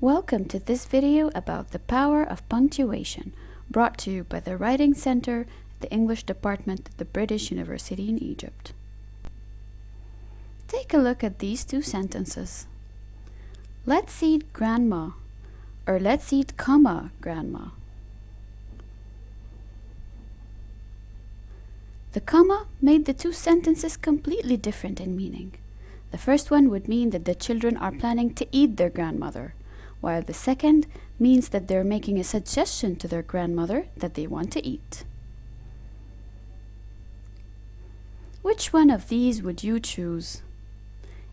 Welcome to this video about the power of punctuation, brought to you by the Writing Center, the English Department at the British University in Egypt. Take a look at these two sentences. Let's eat grandma, or let's eat comma grandma. The comma made the two sentences completely different in meaning. The first one would mean that the children are planning to eat their grandmother, while the second means that they're making a suggestion to their grandmother that they want to eat. Which one of these would you choose?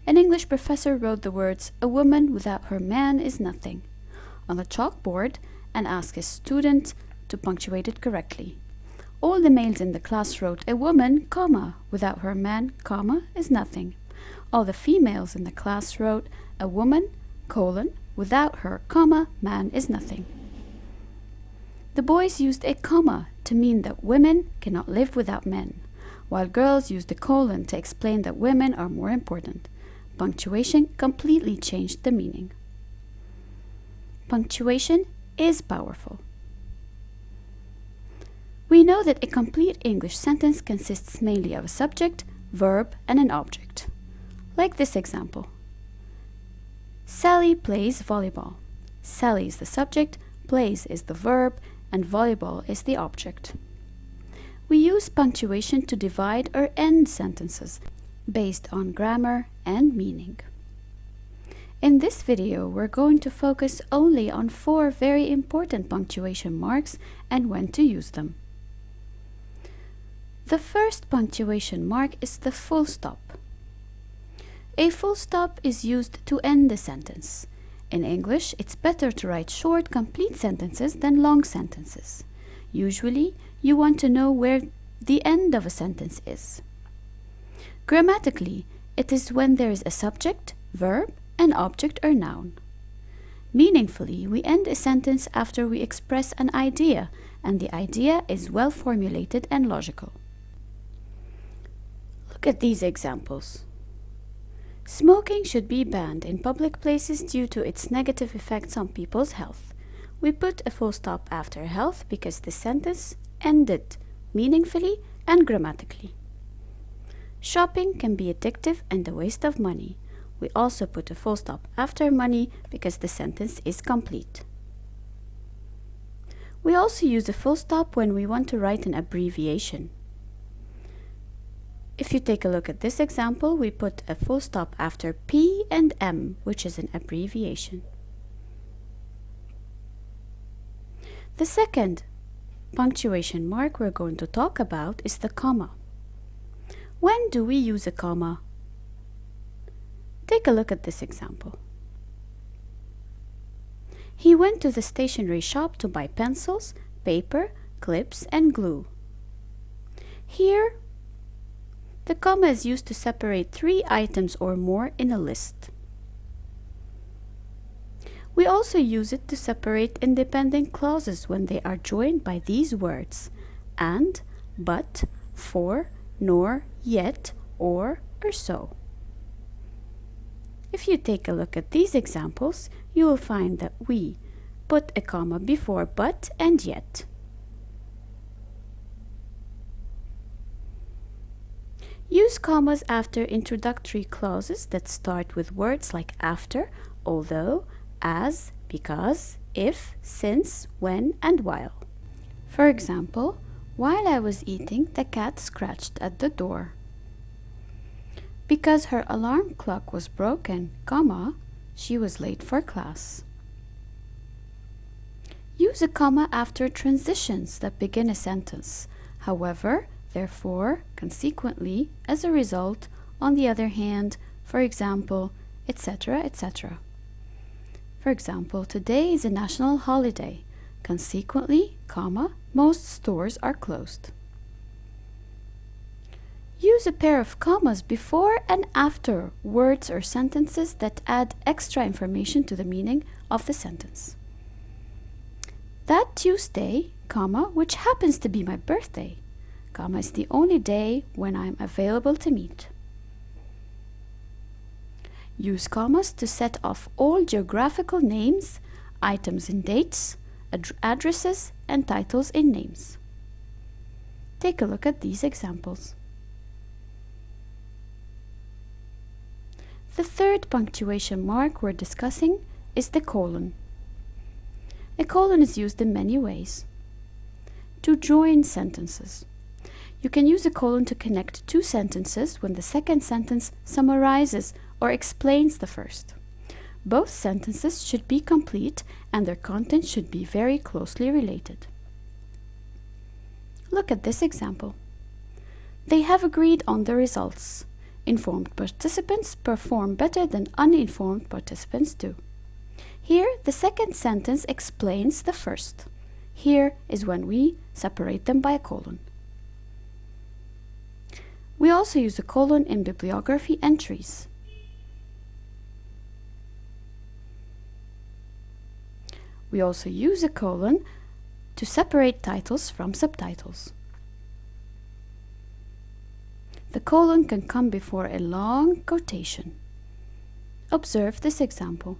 An English professor wrote the words, "A woman without her man is nothing," on the chalkboard and asked his student to punctuate it correctly. All the males in the class wrote, "A woman, comma, without her man, comma, is nothing." All the females in the class wrote, "A woman, colon, without her, comma, man is nothing." The boys used a comma to mean that women cannot live without men, while girls used a colon to explain that women are more important. Punctuation completely changed the meaning. Punctuation is powerful. We know that a complete English sentence consists mainly of a subject, verb, and an object. Like this example. Sally plays volleyball. Sally is the subject, plays is the verb, and volleyball is the object. We use punctuation to divide or end sentences based on grammar and meaning. In this video, we're going to focus only on 4 very important punctuation marks and when to use them. The first punctuation mark is the full stop. A full stop is used to end a sentence. In English, it's better to write short, complete sentences than long sentences. Usually, you want to know where the end of a sentence is. Grammatically, it is when there is a subject, verb, and object or noun. Meaningfully, we end a sentence after we express an idea, and the idea is well formulated and logical. Look at these examples. Smoking should be banned in public places due to its negative effects on people's health. We put a full stop after health because the sentence ended meaningfully and grammatically. Shopping can be addictive and a waste of money. We also put a full stop after money because the sentence is complete. We also use a full stop when we want to write an abbreviation. If you take a look at this example, we put a full stop after P and M, which is an abbreviation. The second punctuation mark we're going to talk about is the comma. When do we use a comma? Take a look at this example. He went to the stationery shop to buy pencils, paper, clips, and glue. Here, the comma is used to separate 3 items or more in a list. We also use it to separate independent clauses when they are joined by these words: and, but, for, nor, yet, or so. If you take a look at these examples, you will find that we put a comma before but and yet. Use commas after introductory clauses that start with words like after, although, as, because, if, since, when, and while. For example, while I was eating, the cat scratched at the door. Because her alarm clock was broken, comma, she was late for class. Use a comma after transitions that begin a sentence. However, therefore, consequently, as a result, on the other hand, for example, etc., etc. For example, today is a national holiday. Consequently, comma, most stores are closed. Use a pair of commas before and after words or sentences that add extra information to the meaning of the sentence. That Tuesday, comma, which happens to be my birthday, comma, is the only day when I'm available to meet. Use commas to set off all geographical names, items in dates, addresses, and titles in names. Take a look at these examples. The third punctuation mark we're discussing is the colon. A colon is used in many ways. To join sentences. You can use a colon to connect two sentences when the second sentence summarizes or explains the first. Both sentences should be complete and their content should be very closely related. Look at this example. They have agreed on the results. Informed participants perform better than uninformed participants do. Here, the second sentence explains the first. Here is when we separate them by a colon. We also use a colon in bibliography entries. We also use a colon to separate titles from subtitles. The colon can come before a long quotation. Observe this example.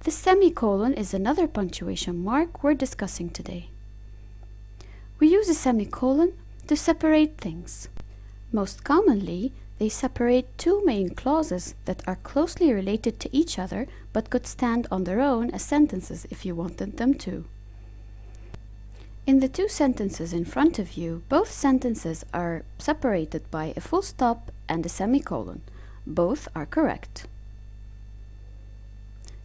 The semicolon is another punctuation mark we're discussing today. We use a semicolon to separate things. Most commonly, they separate two main clauses that are closely related to each other but could stand on their own as sentences if you wanted them to. In the two sentences in front of you, both sentences are separated by a full stop and a semicolon. Both are correct.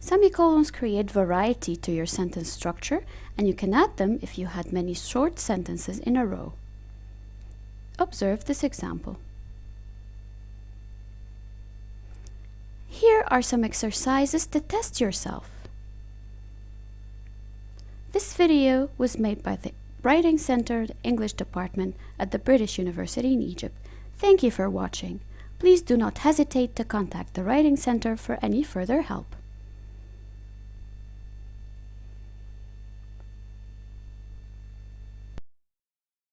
Semicolons create variety to your sentence structure, and you can add them if you had many short sentences in a row. Observe this example. Here are some exercises to test yourself. This video was made by the Writing Center English Department at the British University in Egypt. Thank you for watching. Please do not hesitate to contact the Writing Center for any further help.